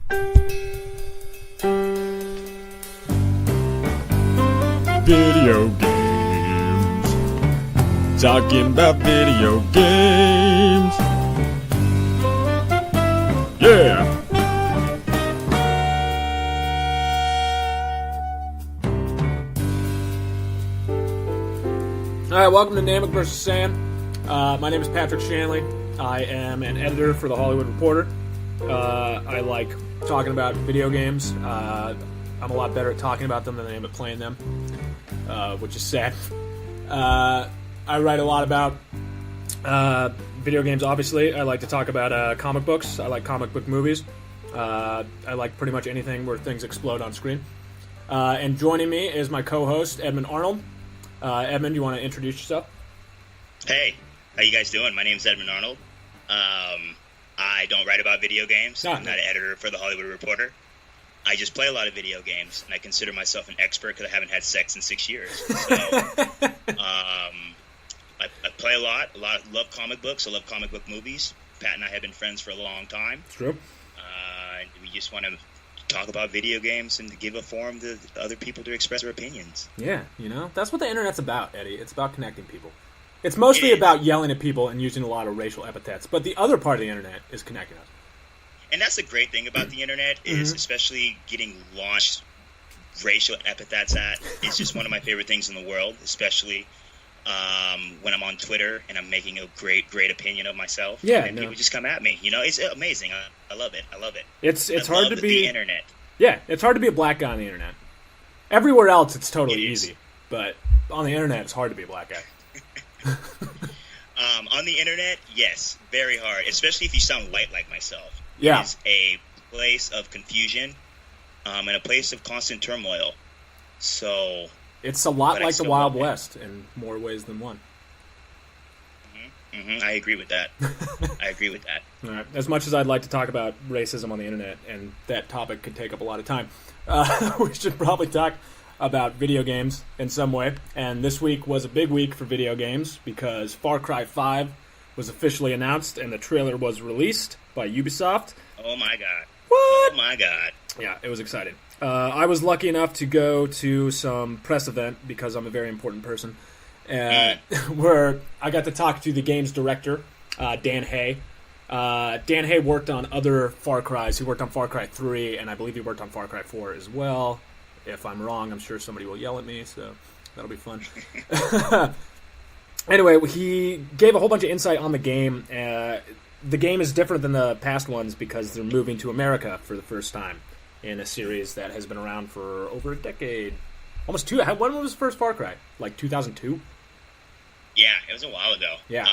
Video games. Talking about video games. Yeah. Alright, welcome to Namek vs. Sam. My name is Patrick Shanley. I am an editor for The Hollywood Reporter. I like talking about video games. I'm a lot better at talking about them than I am at playing them, which is sad. I write a lot about video games, obviously. I like to talk about comic books. I like comic book movies. I like pretty much anything where things explode on screen. And joining me is my co-host, Edmund Arnold. Edmund, you want to introduce yourself? Hey, how you guys doing? My name's Edmund Arnold. I don't write about video games. I'm not an editor for The Hollywood Reporter. I just play a lot of video games, and I consider myself an expert because I haven't had sex in 6 years. So, I play a lot, love comic books. I love comic book movies. Pat and I have been friends for a long time. True. And we just want to talk about video games and to give a forum to other people to express their opinions. Yeah, you know, that's what the internet's about, Eddie. It's about connecting people. It's mostly about yelling at people and using a lot of racial epithets, but the other part of the internet is connecting us. And that's the great thing about the internet is especially getting launched racial epithets at. It's just one of my favorite things in the world, especially when I'm on Twitter and I'm making a great opinion of myself. Yeah, and people just come at me. You know, it's amazing. I love it. I love it. It's hard to be the internet. Yeah, it's hard to be a black guy on the internet. Everywhere else, it's totally easy, but on the internet, it's hard to be a black guy. On the internet, yes, very hard, especially if you sound white like myself. Yeah. It's a place of confusion and a place of constant turmoil. So it's a lot like the Wild West in more ways than one. I agree with that. All right. As much as I'd like to talk about racism on the internet, and that topic could take up a lot of time, we should probably talk about video games in some way. And this week was a big week for video games because Far Cry 5 was officially announced and the trailer was released by Ubisoft. Oh my god. What? Oh my god. Yeah, it was exciting. I was lucky enough to go to some press event because I'm a very important person, where I got to talk to the game's director, Dan Hay. Dan Hay worked on other Far Cries. He worked on Far Cry 3, and I believe he worked on Far Cry 4 as well. If I'm wrong, I'm sure somebody will yell at me, so that'll be fun. Anyway, he gave a whole bunch of insight on the game. The game is different than the past ones because they're moving to America for the first time in a series that has been around for over a decade. Almost two. When was the first Far Cry? Like 2002? Yeah, it was a while ago. Yeah.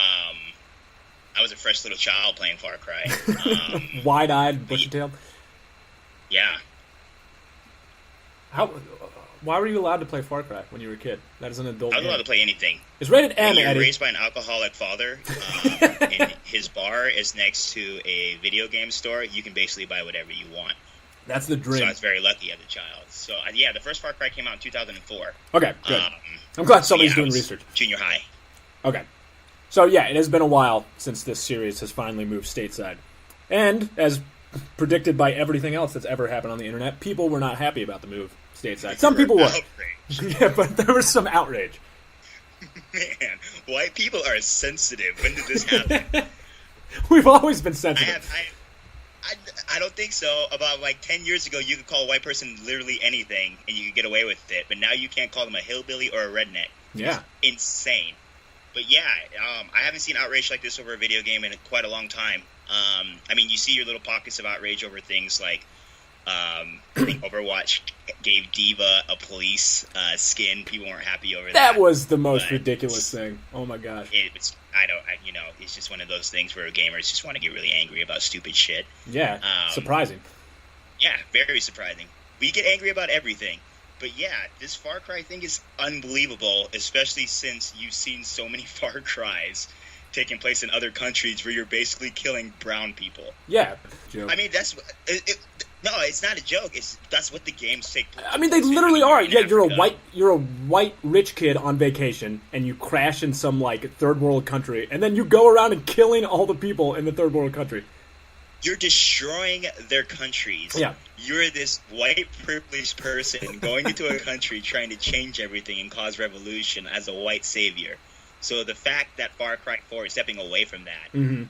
I was a fresh little child playing Far Cry. Wide-eyed, bushy-tailed? Yeah. Why were you allowed to play Far Cry when you were a kid? That is an adult game. I was allowed to play anything. It's rated M, Eddie. Eddie. Raised by an alcoholic father, and his bar is next to a video game store. You can basically buy whatever you want. That's the dream. So I was very lucky as a child. So, yeah, the first Far Cry came out in 2004. Okay, good. I'm glad somebody's doing research. Junior high. Okay. So, yeah, it has been a while since this series has finally moved stateside. And, as predicted by everything else that's ever happened on the internet, people were not happy about the move stateside. Some people were. Yeah, but there was some outrage. Man, white people are sensitive. When did this happen? We've always been sensitive. I don't think so. About like 10 years ago, you could call a white person literally anything, and you could get away with it. But now you can't call them a hillbilly or a redneck. Yeah. It's insane. But yeah, I haven't seen outrage like this over a video game in quite a long time. I mean, you see your little pockets of outrage over things like I think Overwatch gave Diva a police skin. People weren't happy over that. That was the most ridiculous thing. Oh my gosh. It's just one of those things where gamers just want to get really angry about stupid shit. Yeah, surprising. Yeah, very surprising. We get angry about everything. But yeah, this Far Cry thing is unbelievable, especially since you've seen so many Far Cries taking place in other countries where you're basically killing brown people. Yeah. Joke. I mean, no, it's not a joke. That's what the games take place. I mean, they literally are. Yeah, you're a white rich kid on vacation, and you crash in some like third world country, and then you go around and killing all the people in the third world country. You're destroying their countries. Yeah. You're this white privileged person going into a country trying to change everything and cause revolution as a white savior. So the fact that Far Cry 4 is stepping away from that and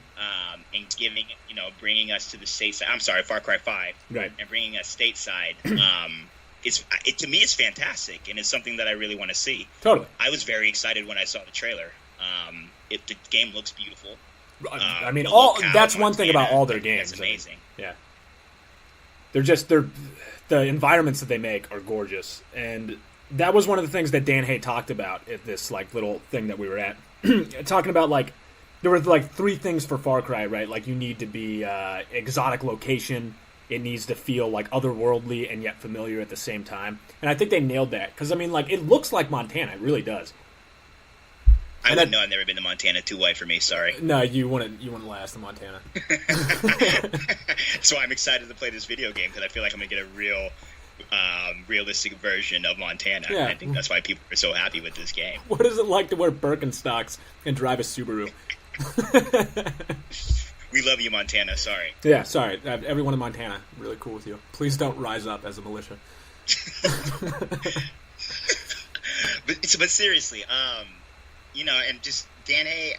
giving, bringing us to the stateside. I'm sorry, Far Cry 5, right? And bringing us stateside. To me, it's fantastic, and it's something that I really want to see. Totally. I was very excited when I saw the trailer. The game looks beautiful. I mean, that's one thing about all their games. It's amazing. Yeah. The environments that they make are gorgeous, and that was one of the things that Dan Hay talked about at this little thing that we were at, talking about there were 3 things for Far Cry, right? Like you need to be exotic location, it needs to feel otherworldly and yet familiar at the same time, and I think they nailed that because it looks like Montana, it really does. I wouldn't know. I've never been to Montana. Too white for me. Sorry. No, you wouldn't last in Montana. So I'm excited to play this video game because I feel like I'm gonna get a real, realistic version of Montana. Yeah. I think that's why people are so happy with this game. What is it like to wear Birkenstocks and drive a Subaru? We love you, Montana. Sorry. Yeah, sorry. Everyone in Montana, really cool with you. Please don't rise up as a militia. But seriously, and just Dan Hay,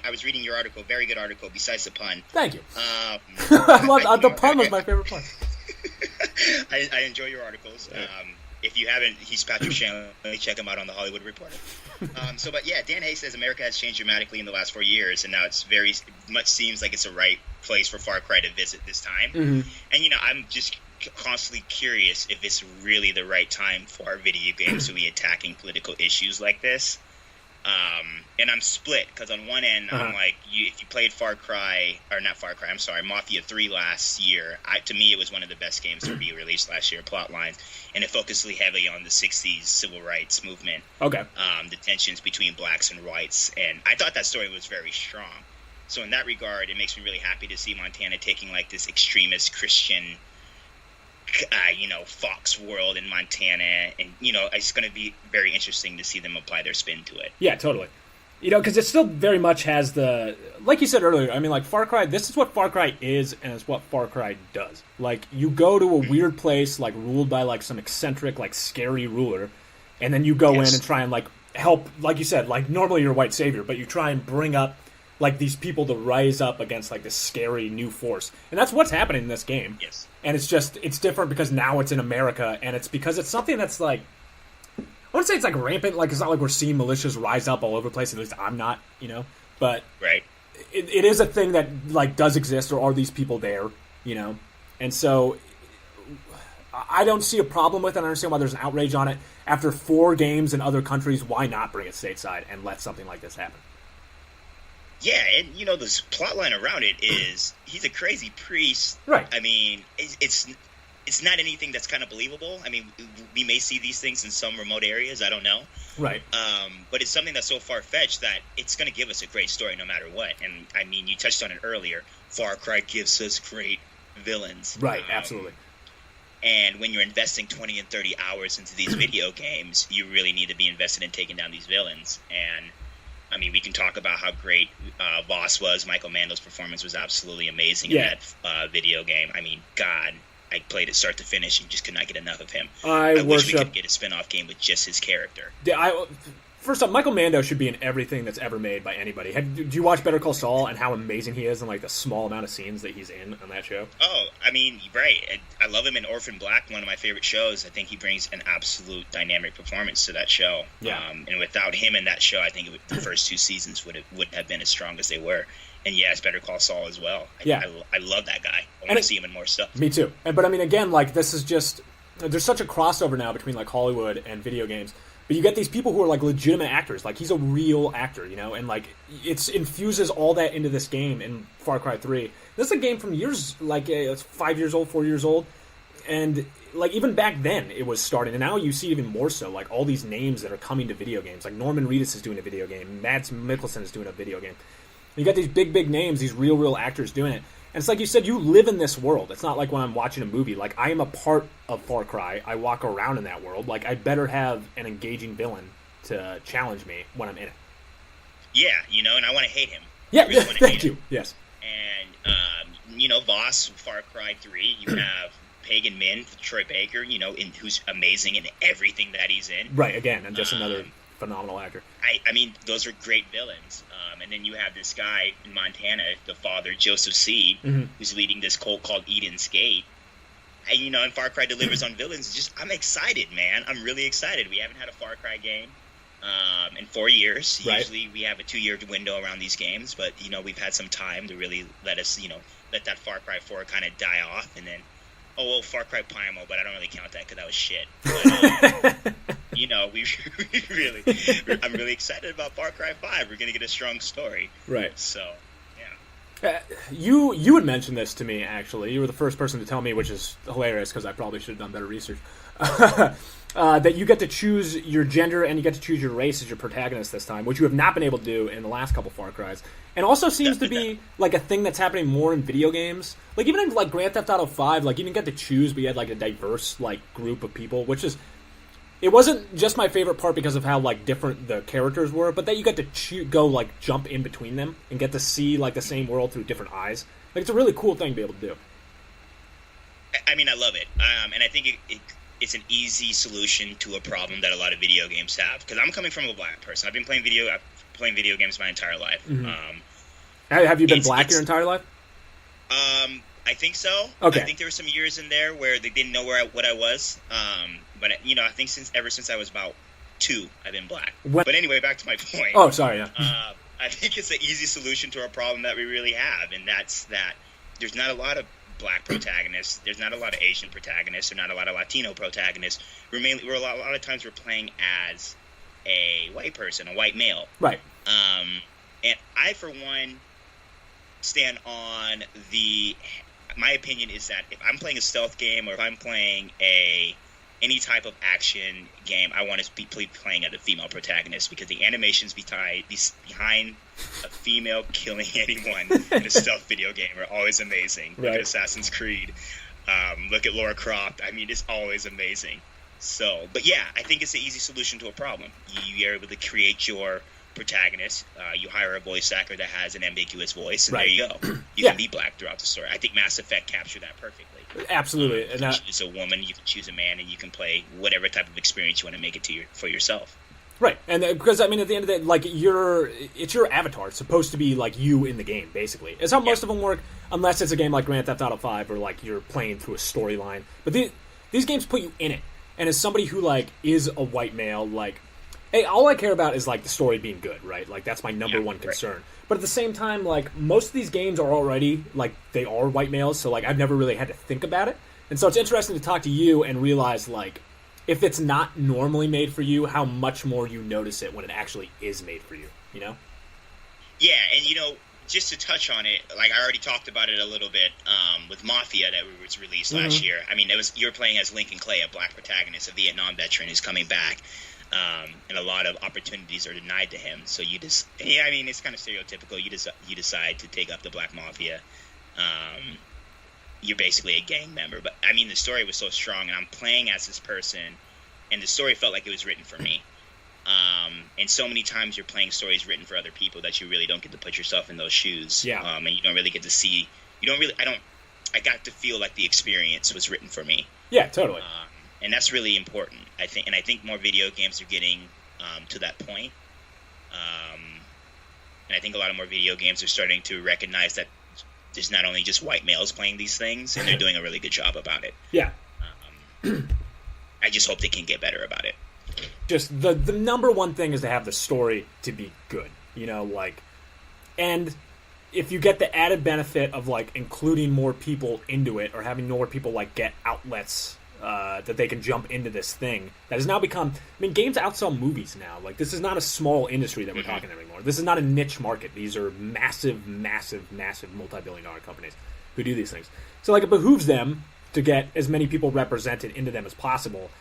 I was reading your article, very good article, besides the pun. Thank you. The pun was my favorite part. I enjoy your articles. If you haven't, he's Patrick Shanley. Check him out on the Hollywood Reporter. Dan Hay says America has changed dramatically in the last 4 years, and now it's very much seems like it's a right place for Far Cry to visit this time. Mm-hmm. And, I'm just constantly curious if it's really the right time for video games to be attacking political issues like this. And I'm split because on one end, I'm like, if you played Mafia 3 last year, to me it was one of the best games to be released last year, plot lines, and it focused heavily on the 60s civil rights movement. Okay. The tensions between blacks and whites, and I thought that story was very strong. So in that regard, it makes me really happy to see Montana taking this extremist Christian Fox world in Montana, and it's going to be very interesting to see them apply their spin to it. Yeah, totally. Because it still very much has the, like you said earlier, I mean, Far Cry, this is what Far Cry is, and it's what Far Cry does. You go to a weird place, ruled by, some eccentric, scary ruler, and then you go in and try and, help, like you said, normally you're a white savior, but you try and bring up, these people to rise up against, this scary new force. And that's what's happening in this game. Yes. And it's different because now it's in America, and it's because it's something that's, I wouldn't say it's, rampant, it's not like we're seeing militias rise up all over the place, at least I'm not, but right. It is a thing that, does exist, or are these people there, and so I don't see a problem with it. I understand why there's an outrage on it. After 4 games in other countries, why not bring it stateside and let something like this happen? Yeah, and this plot line around it is he's a crazy priest. Right. I mean, it's not anything that's kind of believable. I mean, we may see these things in some remote areas. I don't know. Right. But it's something that's so far-fetched that it's going to give us a great story no matter what. And, I mean, you touched on it earlier. Far Cry gives us great villains. Right, absolutely. And when you're investing 20 and 30 hours into these video games, you really need to be invested in taking down these villains. And, I mean, we can talk about how great Voss was. Michael Mando's performance was absolutely amazing in that video game. I mean, God, I played it start to finish and just could not get enough of him. I wish we could get a spin-off game with just his character. First off, Michael Mando should be in everything that's ever made by anybody. Do you watch Better Call Saul and how amazing he is in the small amount of scenes that he's in on that show? Oh, I mean, right. I love him in Orphan Black, one of my favorite shows. I think he brings an absolute dynamic performance to that show. Yeah. And without him in that show, I think the first 2 seasons wouldn't have been as strong as they were. And yes, Better Call Saul as well. I love that guy. I want to see him in more stuff. Me too. But I mean, again, this is just, there's such a crossover now between Hollywood and video games. But you get these people who are legitimate actors. He's a real actor, and it infuses all that into this game in Far Cry 3. This is a game from years, it's 5 years old, 4 years old, and even back then it was starting. And now you see even more so, all these names that are coming to video games. Norman Reedus is doing a video game, Mads Mikkelsen is doing a video game. And you got these big names, these real actors doing it. And it's like you said, you live in this world. It's not like when I'm watching a movie. I am a part of Far Cry. I walk around in that world. I better have an engaging villain to challenge me when I'm in it. Yeah, and I want to hate him. Yeah, really thank you. Yes. And Voss, Far Cry 3. You have Pagan Min, Troy Baker. Who's amazing in everything that he's in. Right. Again, and just another phenomenal actor. I mean, those are great villains. And then you have this guy in Montana, the father, Joseph Seed, who's leading this cult called Eden's Gate. And Far Cry delivers on villains. I'm excited, man. I'm really excited. We haven't had a Far Cry game in 4 years. Right. Usually we have a 2-year window around these games, but we've had some time to really let that Far Cry 4 kind of die off, and then Far Cry Primal, but I don't really count that because that was shit. But, I'm really excited about Far Cry 5. We're gonna get a strong story. Right. So. You had mentioned this to me, actually. You were the first person to tell me, which is hilarious because I probably should have done better research, that you get to choose your gender and you get to choose your race as your protagonist this time, which you have not been able to do in the last couple Far Cries. And also seems to be like a thing that's happening more in video games. Like even in like Grand Theft Auto 5, like you didn't get to choose, but you had like a diverse like group of people, which is... It wasn't just my favorite part because of how like different the characters were, but that you get to go like jump in between them and get to see like the same world through different eyes. Like it's a really cool thing to be able to do. I mean, I love it, and I think it's an easy solution to a problem that a lot of video games have. Because I'm coming from a black person. I've been playing video games my entire life. Mm-hmm. Have you been black your entire life? I think so. Okay. I think there were some years in there where they didn't know what I was. But I think ever since I was about 2, I've been black. But anyway, back to my point. Oh, sorry. Yeah. I think it's an easy solution to a problem that we really have, and that's that there's not a lot of black protagonists. There's not a lot of Asian protagonists. There's not a lot of Latino protagonists. A lot of times we're playing as a white person, a white male. Right. And I, for one, stand on my opinion is that if I'm playing a stealth game or if I'm playing any type of action game, I want to be playing as a female protagonist because the animations behind a female killing anyone in a stealth video game are always amazing. Right. Look at Assassin's Creed. Look at Lara Croft. I mean, it's always amazing. So, but yeah, I think it's an easy solution to a problem. You're able to create your protagonist. You hire a voice actor that has an ambiguous voice, and right. There you go. You can be black throughout the story. I think Mass Effect captured that perfectly. Absolutely. You can choose a woman, you can choose a man, and you can play whatever type of experience you want to make it for yourself. Right, and because I mean, at the end of the day, like it's your avatar. It's supposed to be like you in the game, basically. It's how most of them work, unless it's a game like Grand Theft Auto 5, or like you're playing through a storyline. But these games put you in it, and as somebody who like is a white male, like, hey, all I care about is like the story being good, right? Like that's my number one concern. Right. But at the same time, like most of these games are already like they are white males, so like I've never really had to think about it. And so it's interesting to talk to you and realize like if it's not normally made for you, how much more you notice it when it actually is made for you, you know? Yeah, and just to touch on it, like I already talked about it a little bit with Mafia that was released last year. I mean, you're playing as Lincoln Clay, a black protagonist, a Vietnam veteran who's coming back. And a lot of opportunities are denied to him. So it's kind of stereotypical. You decide to take up the Black Mafia. You're basically a gang member. But I mean, the story was so strong, and I'm playing as this person, and the story felt like it was written for me. And so many times you're playing stories written for other people that you really don't get to put yourself in those shoes. Yeah. And you don't really get to see. I got to feel like the experience was written for me. Yeah, totally. And that's really important, I think. And I think more video games are getting to that point. And I think a lot of more video games are starting to recognize that there's not only just white males playing these things, and they're doing a really good job about it. Yeah. I just hope they can get better about it. Just the number one thing is to have the story to be good, and if you get the added benefit of like including more people into it or having more people like get outlets that they can jump into this thing that has now become, I mean, games outsell movies now. Like this is not a small industry that we're talking anymore. This is not a niche market. These are massive, massive, massive multi-billion-dollar companies who do these things. So like it behooves them to get as many people represented into them as possible.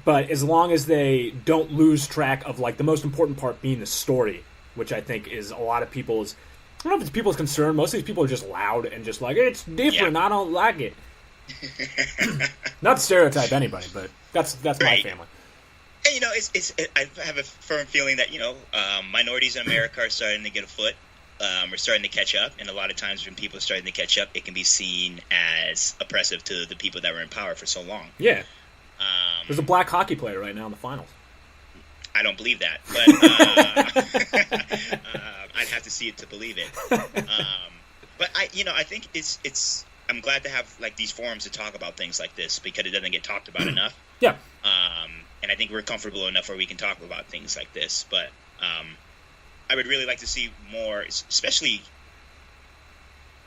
But as long as they don't lose track of like the most important part being the story, which I think is a lot of people's, I don't know if it's people's concern. Most of these people are just loud and just like, it's different. Yeah. I don't like it. Not to stereotype anybody, but that's right. My family. And I have a firm feeling that minorities in America are starting to get a foot. are starting to catch up, and a lot of times when people are starting to catch up, it can be seen as oppressive to the people that were in power for so long. Yeah. There's a black hockey player right now in the finals. I don't believe that, but I'd have to see it to believe it. But I think it's. I'm glad to have like these forums to talk about things like this because it doesn't get talked about enough. Yeah. And I think we're comfortable enough where we can talk about things like this. But I would really like to see more, especially.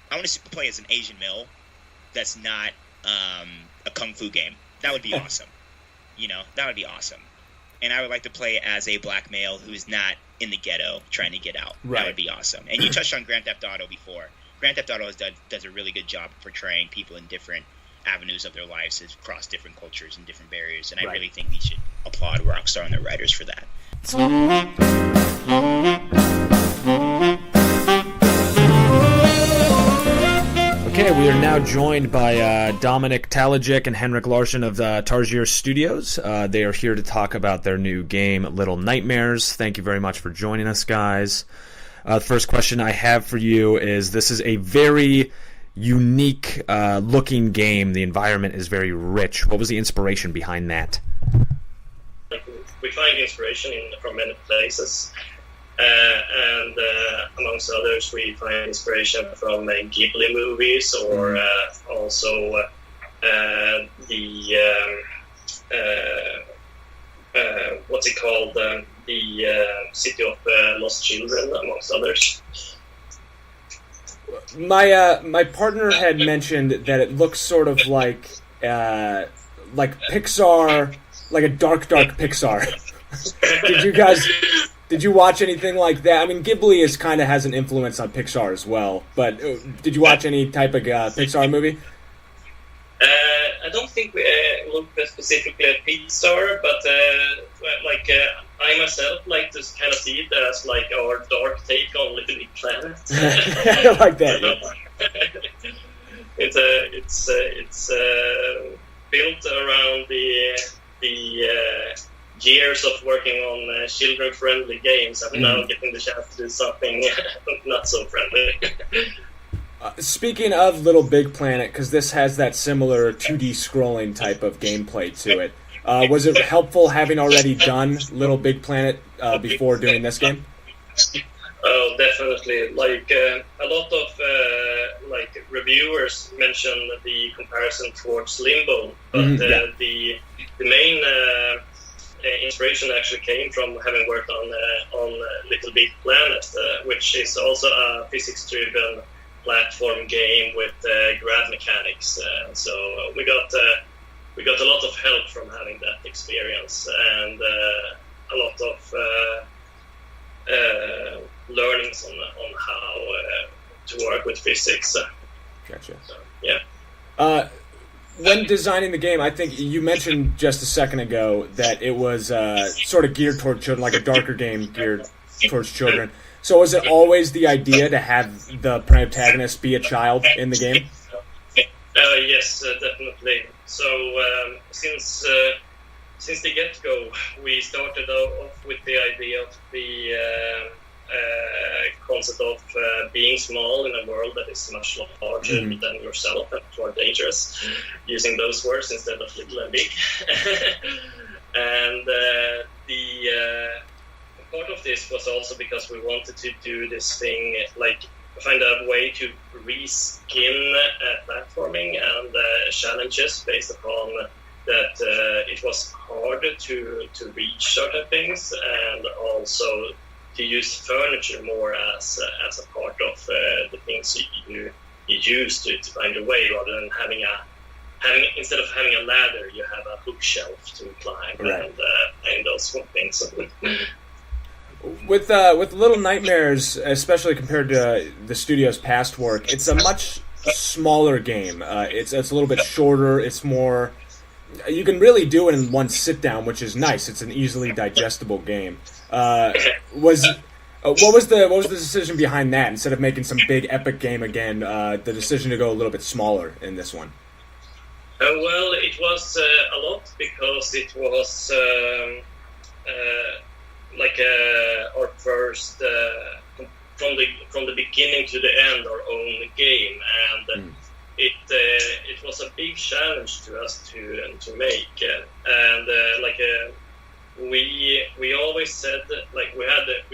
I want to play as an Asian male that's not a kung fu game. That would be awesome. That would be awesome. And I would like to play as a black male who is not in the ghetto trying to get out. Right. That would be awesome. And you touched on Grand Theft Auto before. Grand Theft Auto does a really good job of portraying people in different avenues of their lives across different cultures and different barriers. And I really think we should applaud Rockstar and their writers for that. Okay, we are now joined by Dominic Talajic and Henrick Larrson of Tarsier Studios. They are here to talk about their new game, Little Nightmares. Thank you very much for joining us, guys. The first question I have for you is, this is a very unique looking game. The environment is very rich. What was the inspiration behind that? We find inspiration from many places. And amongst others, we find inspiration from Ghibli movies, or also what's it called? The City of Lost Children, amongst others. My partner had mentioned that it looks sort of like Pixar, like a dark Pixar. Did you watch anything like that? I mean, Ghibli has an influence on Pixar as well, but did you watch any type of Pixar movie? I don't think we look specifically at Pixar, but I myself like to kind of see it as like our dark take on Little Big Planet. I like that. Yeah. It's built around the years of working on children-friendly games. I'm now getting the chance to do something not so friendly. Speaking of Little Big Planet, because this has that similar 2D scrolling type of gameplay to it, was it helpful having already done Little Big Planet before doing this game? Oh, definitely. A lot of reviewers mention the comparison towards Limbo, but the main inspiration actually came from having worked on Little Big Planet, which is also a physics-driven platform game with grab mechanics. So we got a lot of help from having that experience, and a lot of learnings on how to work with physics. Gotcha. So, yeah. When designing the game, I think you mentioned just a second ago that it was sort of geared toward children, like a darker game geared towards children. So was it always the idea to have the protagonist be a child in the game? Yes, definitely. So since the get-go, we started off with the idea of the concept of being small in a world that is much larger than yourself and more dangerous, using those words instead of little and big. And part of this was also because we wanted to do this thing, find a way to reskin platforming and challenges based upon that it was hard to reach certain things, and also to use furniture more as a part of the things you use to find a way, rather than instead of having a ladder, you have a bookshelf to climb, right. and those sort of things. With Little Nightmares, especially compared to the studio's past work, it's a much smaller game. It's a little bit shorter. It's more. You can really do it in one sit down, which is nice. It's an easily digestible game. What was the decision behind that? Instead of making some big epic game again, the decision to go a little bit smaller in this one. Well, it was a lot because it was our first from the beginning to the end our own game, and it was a big challenge to us to make, and we always said like we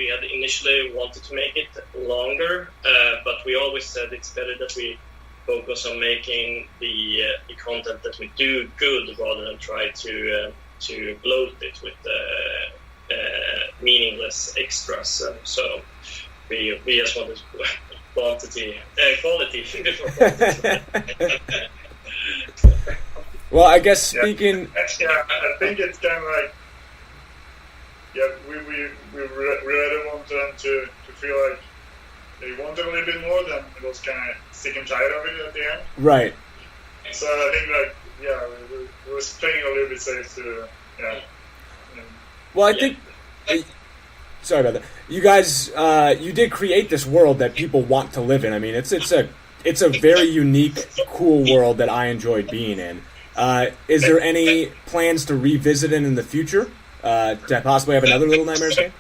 had initially wanted to make it longer, but we always said it's better that we focus on making the content that we do good rather than try to bloat it with meaningless extras. So we just wanted quality before quantity. Well, I guess speaking. Yeah, I think it's kind of like. Yeah, we really want them to feel like they wanted a little bit more than it was kind of sick and tired of it at the end. Right. So I think we were playing a little bit safe to, Well, I think... Sorry about that. You guys, you did create this world that people want to live in. I mean, it's a very unique, cool world that I enjoyed being in. Is there any plans to revisit it in the future? To possibly have another Little Nightmares game?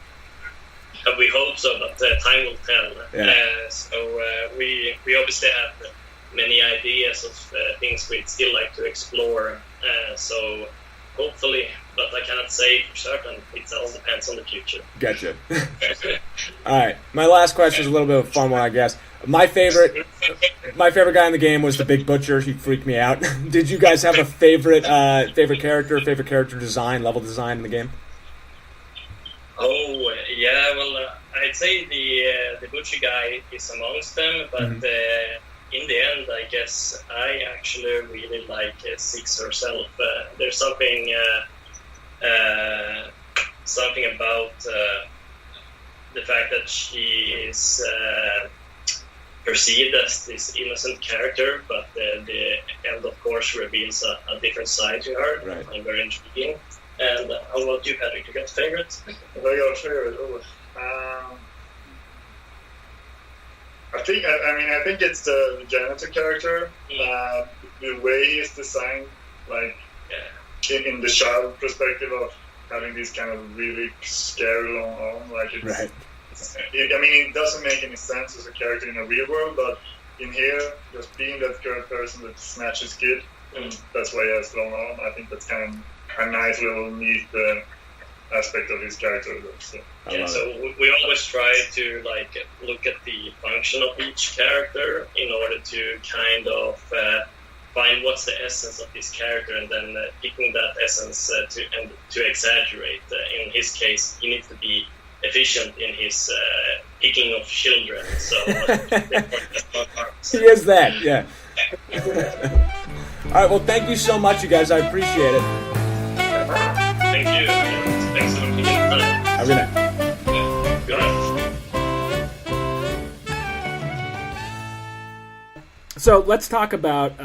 We hope so, but time will tell. Yeah. So we obviously have many ideas of things we'd still like to explore. So hopefully, but I cannot say for certain. It all depends on the future. Gotcha. All right. My last question is a little bit of a fun one, I guess. My favorite guy in the game was the Big Butcher. He freaked me out. Did you guys have a favorite character design, level design in the game? Oh yeah, well I'd say the Butcher guy is amongst them, but in the end, I guess I actually really like Six herself. There's something about the fact that she is perceived as this innocent character, but the end, of course, reveals a different side to her. Right. I'm very intriguing. And how about you, Patrick? You got a favorite? I got a favorite. I think it's the janitor character. The way he's designed, like in the child perspective of having this kind of really scary long arm, like it's. Right. It doesn't make any sense as a character in a real world, but in here, just being that person that snatches kid, and that's why he has long arm. I think that's kind of a nice little neat aspect of his character. So. So we always try to look at the function of each character in order to kind of find what's the essence of this character, and then picking that essence to exaggerate. In his case, he needs to be efficient in his picking of children. So he is that, yeah. All right, well, thank you so much, you guys. I appreciate it. Thank you. Thanks for looking at it. Have a good night. Good night. So let's talk about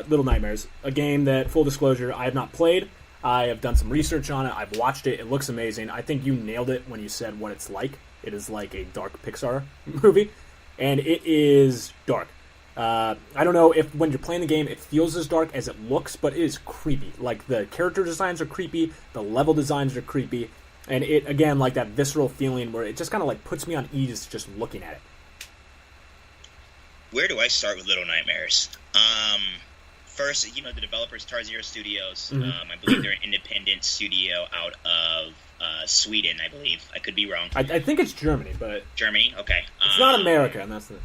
Little Nightmares, a game that, full disclosure, I have not played. I have done some research on it. I've watched it. It looks amazing. I think you nailed it when you said what it's like. It is like a dark Pixar movie, and it is dark. I don't know if when you're playing the game it feels as dark as it looks, but it is creepy. Like, the character designs are creepy, the level designs are creepy, and it, again, like that visceral feeling where it just kind of like puts me on ease just looking at it. Where do I start with Little Nightmares? First, the developers, Tarsier Studios. I believe they're an independent studio out of Sweden, I believe. I could be wrong. I think it's Germany, but... Germany? Okay. It's not America, and that's the...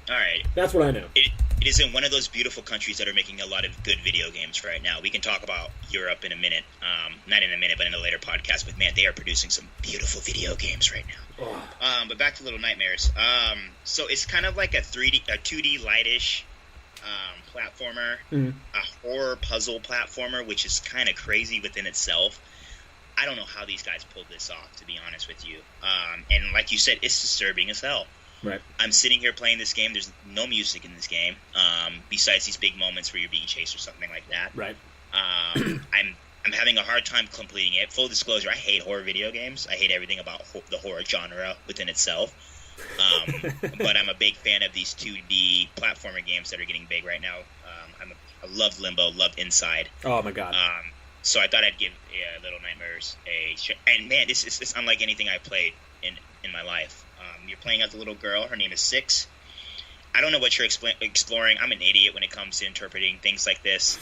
All right. That's what I know. It is in one of those beautiful countries that are making a lot of good video games right now. We can talk about Europe in a minute. Not in a minute, but in a later podcast. But, man, they are producing some beautiful video games right now. Oh. But back to Little Nightmares. So it's kind of like a 2D lightish platformer, a horror puzzle platformer, which is kind of crazy within itself. I don't know how these guys pulled this off, to be honest with you. And like you said, it's disturbing as hell. Right. I'm sitting here playing this game. There's no music in this game, besides these big moments where you're being chased or something like that. Right. I'm having a hard time completing it. Full disclosure, I hate horror video games. I hate everything about the horror genre within itself. But I'm a big fan of these 2D platformer games that are getting big right now. I loved Limbo, loved Inside. Oh my god. So I thought I'd give Little Nightmares a shot. And man, it's unlike anything I played in my life. You're playing as a little girl. Her name is Six. I don't know what you're exploring. I'm an idiot when it comes to interpreting things like this.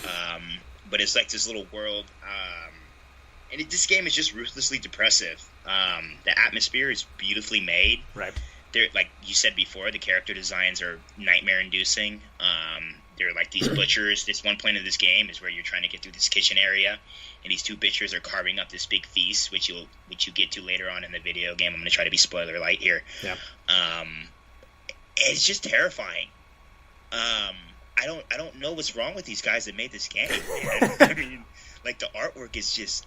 But it's like this little world. And this game is just ruthlessly depressive. The atmosphere is beautifully made. Right. They're, like you said before, the character designs are nightmare-inducing. They're like these butchers. This one point of this game is where you're trying to get through this kitchen area, and these two butchers are carving up this big feast, which you get to later on in the video game. I'm going to try to be spoiler light here. Yeah. It's just terrifying. I don't know what's wrong with these guys that made this game, man. I mean, like, the artwork is just,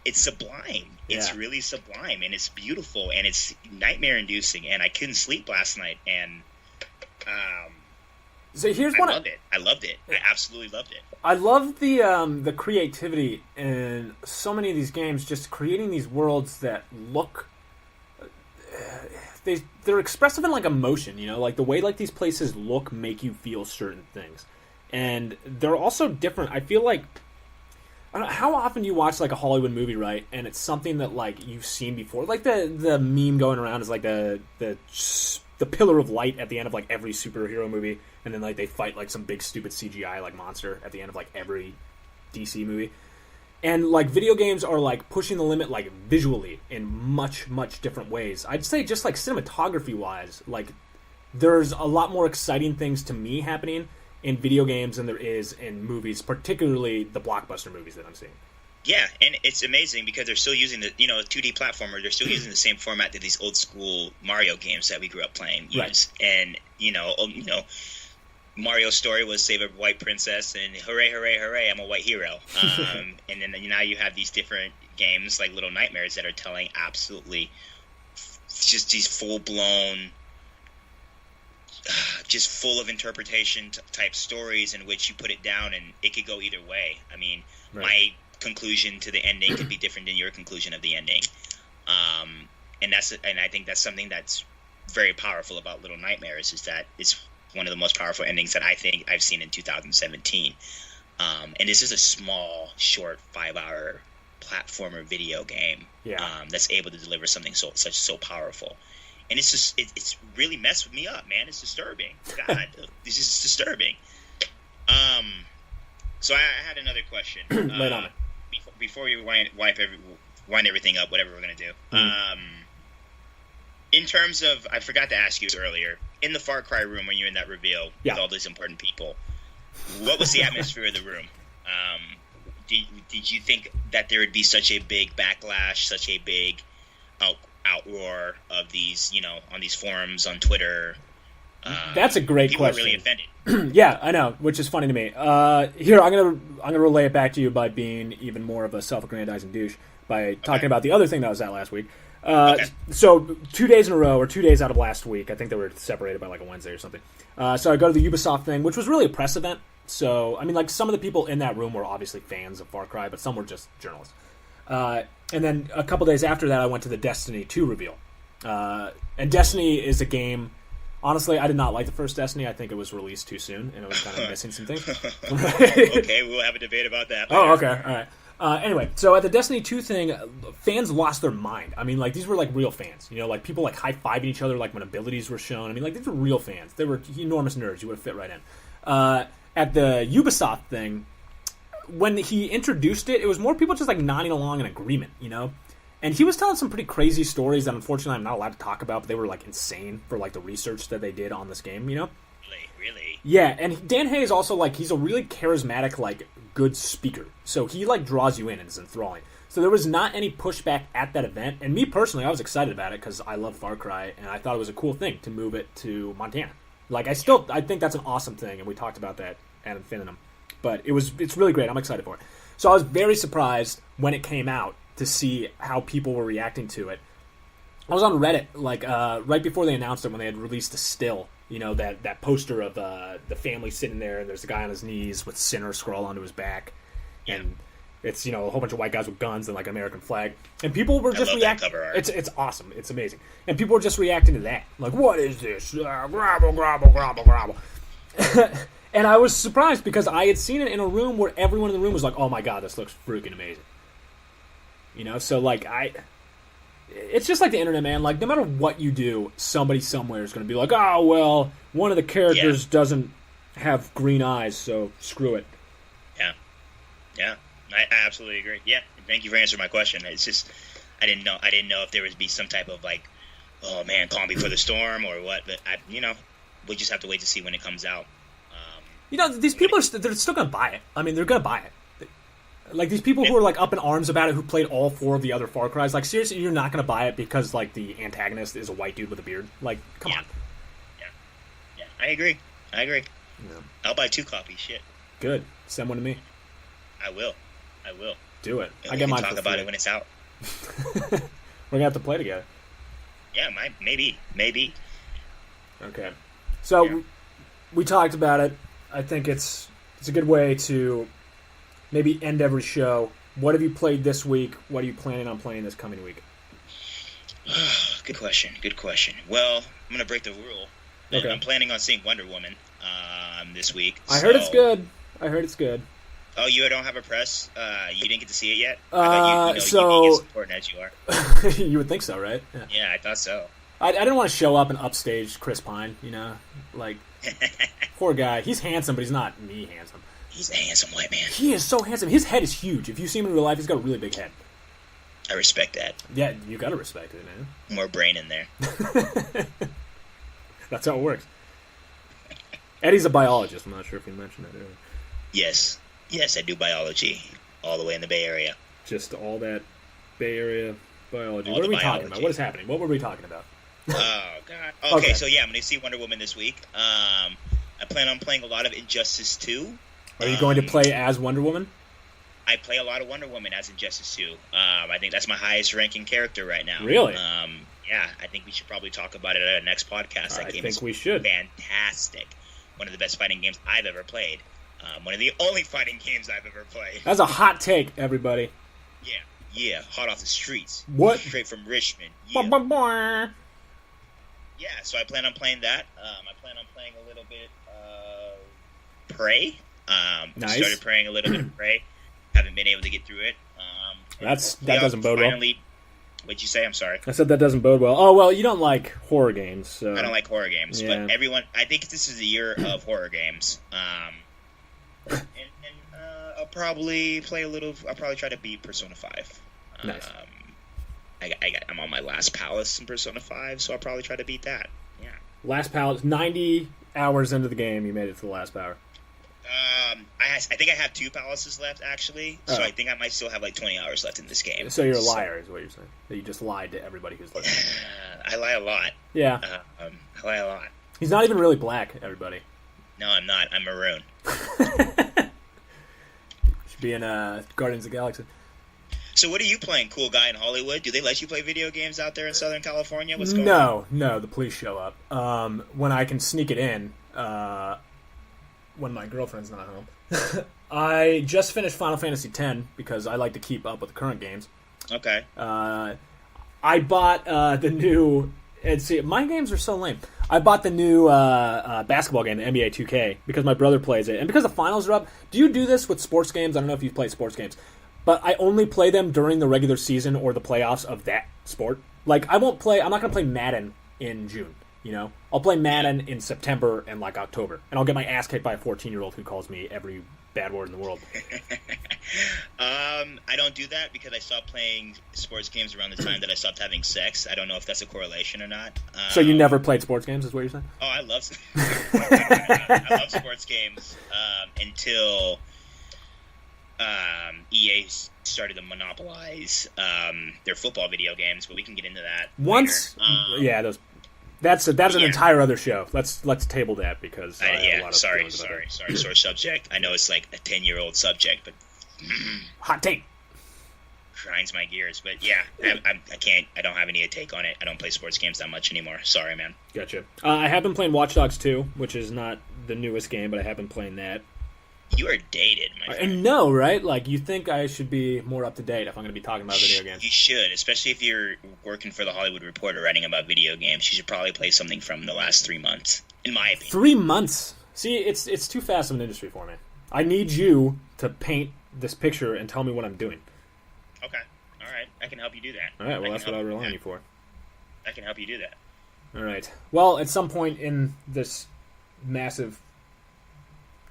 it's sublime. It's really sublime, and it's beautiful, and it's nightmare-inducing, and I couldn't sleep last night, and so here's I loved it. I loved it. I absolutely loved it. I love the creativity in so many of these games, just creating these worlds that look... They're expressive in, like, emotion, you know? Like, the way, like, these places look make you feel certain things. And they're also different. I feel like... I don't know, how often you watch, like, a Hollywood movie, right? And it's something that, like, you've seen before. Like, the meme going around is, like, the pillar of light at the end of, like, every superhero movie. And then, like, they fight, like, some big, stupid CGI, like, monster at the end of, like, every DC movie. And, like, video games are, like, pushing the limit, like, visually in much, much different ways. I'd say just, like, cinematography-wise, like, there's a lot more exciting things to me happening in video games than there is in movies, particularly the blockbuster movies that I'm seeing. Yeah, and it's amazing because they're still using the 2D platformer. They're still using the same format that these old school Mario games that we grew up playing use. Right. And Mario's story was save a white princess, and hooray, hooray, hooray, I'm a white hero. And then now you have these different games like Little Nightmares that are telling absolutely just these full-blown, just full of interpretation type stories in which you put it down and it could go either way. I mean, my conclusion to the ending could be different than your conclusion of the ending. And I think that's something that's very powerful about Little Nightmares, is that it's one of the most powerful endings that I think I've seen in 2017. And this is a small, short, 5-hour platformer video game that's able to deliver something so powerful. And it's just it's really messed with me up, man. It's disturbing. God, this is disturbing. So I had another question. Right on it. Before we wind everything up, whatever we're gonna do. In terms of, I forgot to ask you earlier, in the Far Cry room when you're in that reveal with all these important people, what was the atmosphere of the room? Did you think that there would be such a big backlash, such a big outroar of these, on these forums on Twitter? That's a great people question. People are really offended. Yeah, I know, which is funny to me. Here, I'm gonna relay it back to you by being even more of a self-aggrandizing douche by talking about the other thing that I was at last week. So 2 days in a row, or 2 days out of last week, I think they were separated by like a Wednesday or something. So I go to the Ubisoft thing, which was really a press event. So, I mean, like, some of the people in that room were obviously fans of Far Cry, but some were just journalists. And then a couple days after that, I went to the Destiny 2 reveal. And Destiny is a game... Honestly, I did not like the first Destiny. I think it was released too soon, and it was kind of missing some things. Okay, we'll have a debate about that later. Oh, okay, all right. Anyway, so at the Destiny 2 thing, fans lost their mind. I mean, like, these were, like, real fans. You know, like, people, like, high-fiving each other, like, when abilities were shown. I mean, like, these were real fans. They were enormous nerds. You would have fit right in. At the Ubisoft thing, when he introduced it, it was more people just, like, nodding along in agreement, you know? And he was telling some pretty crazy stories that, unfortunately, I'm not allowed to talk about, but they were, like, insane for, like, the research that they did on this game, you know? Really? Yeah, and Dan Hay is also, like, he's a really charismatic, like, good speaker. So he, like, draws you in and is enthralling. So there was not any pushback at that event. And me, personally, I was excited about it because I love Far Cry, and I thought it was a cool thing to move it to Montana. Like, I think that's an awesome thing, and we talked about that at Infinitum. But it's really great. I'm excited for it. So I was very surprised when it came out to see how people were reacting to it. I was on Reddit, like, right before they announced it, when they had released a still, you know, that poster of the family sitting there, and there's the guy on his knees with Sinner scroll onto his back, and it's, you know, a whole bunch of white guys with guns and, like, an American flag, and people were just reacting. It's awesome. It's amazing. And people were just reacting to that. Like, what is this? Grabble, grabble, grabble, grabble. And I was surprised because I had seen it in a room where everyone in the room was like, oh my god, this looks freaking amazing. You know, so, like, it's just like the internet, man. Like, no matter what you do, somebody somewhere is going to be like, oh, well, one of the characters doesn't have green eyes, so screw it. Yeah, I absolutely agree. Yeah, thank you for answering my question. It's just I didn't know if there would be some type of like, oh man, calm before the storm or what. But we just have to wait to see when it comes out. These people they're still going to buy it. I mean, they're going to buy it. Like, these people who are like up in arms about it, who played all 4 of the other Far Cry's, like, seriously, you're not going to buy it because like the antagonist is a white dude with a beard. Like, come on. Yeah, I agree. Yeah. I'll buy 2 copies. Shit. Good. Send one to me. I will. Do it. I get mine. Talk about it when it's out. We're gonna have to play together. Yeah, maybe. Okay. So we talked about it. I think it's a good way to maybe end every show. What have you played this week? What are you planning on playing this coming week? Good question. Well, I'm gonna break the rule. Okay. I'm planning on seeing Wonder Woman this week. I heard it's good. Oh, you don't have a press? You didn't get to see it yet? I thought you as important as you are. You would think so, right? Yeah, I thought so. I didn't want to show up and upstage Chris Pine, like, poor guy. He's handsome, but he's not me handsome. He's a handsome white man. He is so handsome. His head is huge. If you see him in real life, he's got a really big head. I respect that. Yeah, you gotta respect it, man. More brain in there. That's how it works. Eddie's a biologist. I'm not sure if you mentioned that earlier. Yes, I do biology all the way in the Bay Area. Just all that Bay Area biology. What are we talking about? What is happening? What were we talking about? Oh, God. Okay, so yeah, I'm going to see Wonder Woman this week. I plan on playing a lot of Injustice 2. Are you going to play as Wonder Woman? I play a lot of Wonder Woman as Injustice 2. I think that's my highest ranking character right now. Really? Yeah, I think we should probably talk about it at our next podcast. That game is we should. Fantastic. One of the best fighting games I've ever played. One of the only fighting games I've ever played. That's a hot take, everybody. Yeah, hot off the streets. What? Straight from Richmond. Yeah. Yeah, so I plan on playing that. I plan on playing a little bit of Prey. Nice. Started playing a little bit of Prey. Haven't been able to get through it. That doesn't bode well. What'd you say? I'm sorry. I said that doesn't bode well. Oh, well, you don't like horror games. So. I don't like horror games, but I think this is the year of horror games. And I'll probably play a little. I'll probably try to beat Persona 5. Nice. I'm on my last palace in Persona 5, so I'll probably try to beat that. Yeah. Last palace, 90 hours into the game, you made it to the last power. I think I have 2 palaces left, actually, so I think I might still have like 20 hours left in this game. So you're a liar, is what you're saying? That you just lied to everybody who's listening. I lie a lot. Yeah. I lie a lot. He's not even really black, everybody. No, I'm not. I'm maroon. Should be in Guardians of the Galaxy. So what are you playing, cool guy in Hollywood? Do they let you play video games out there in Southern California? What's going on? No, the police show up. When I can sneak it in, when my girlfriend's not home. I just finished Final Fantasy X because I like to keep up with the current games. Okay. I bought the new... And see, my games are so lame. I bought the new basketball game, the NBA 2K, because my brother plays it. And because the finals are up... Do you do this with sports games? I don't know if you play sports games. But I only play them during the regular season or the playoffs of that sport. Like, I'm not going to play Madden in June, you know? I'll play Madden in September and, like, October. And I'll get my ass kicked by a 14-year-old who calls me every bad word in the world. I don't do that because I stopped playing sports games around the time that I stopped having sex. I don't know if that's a correlation or not. So you never played sports games, is what you're saying? Oh, I love I love sports games until EA started to monopolize their football video games, but we can get into that later. That's an entire other show. Let's table that because I have a lot of sorry, sore subject. I know it's like a 10-year-old subject, but hot take grinds my gears. But yeah, I don't have any take on it. I don't play sports games that much anymore. Sorry, man. Gotcha. I have been playing Watch Dogs 2, which is not the newest game, but I have been playing that. You are dated, my friend. And no, right? Like, you think I should be more up to date if I'm going to be talking about video games. You should, especially if you're working for the Hollywood Reporter writing about video games. You should probably play something from the last 3 months, in my opinion. 3 months? See, it's too fast of an industry for me. I need you to paint this picture and tell me what I'm doing. Okay, all right. I can help you do that. All right, well, that's what I rely on you for. I can help you do that. All right. Well, at some point in this massive,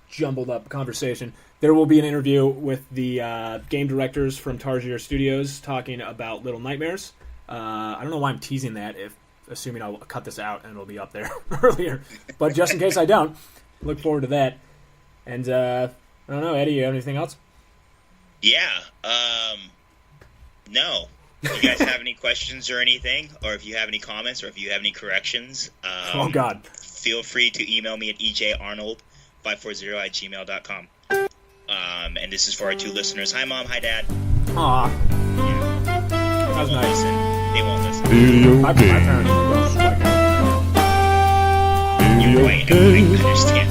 jumbled up conversation, there will be an interview with the game directors from Tarsier Studios talking about Little Nightmares. I don't know why I'm teasing that, assuming I'll cut this out and it'll be up there earlier. But just in case I don't, look forward to that. And I don't know, Eddie, you have anything else? Yeah. No. If you guys have any questions or anything, or if you have any comments, or if you have any corrections, oh God, feel free to email me at ejarnold540@gmail.com. And this is for our 2 listeners. Hi, Mom. Hi, Dad. Aw. Yeah. That was nice. They won't listen. My parents don't like that. You're white. I understand.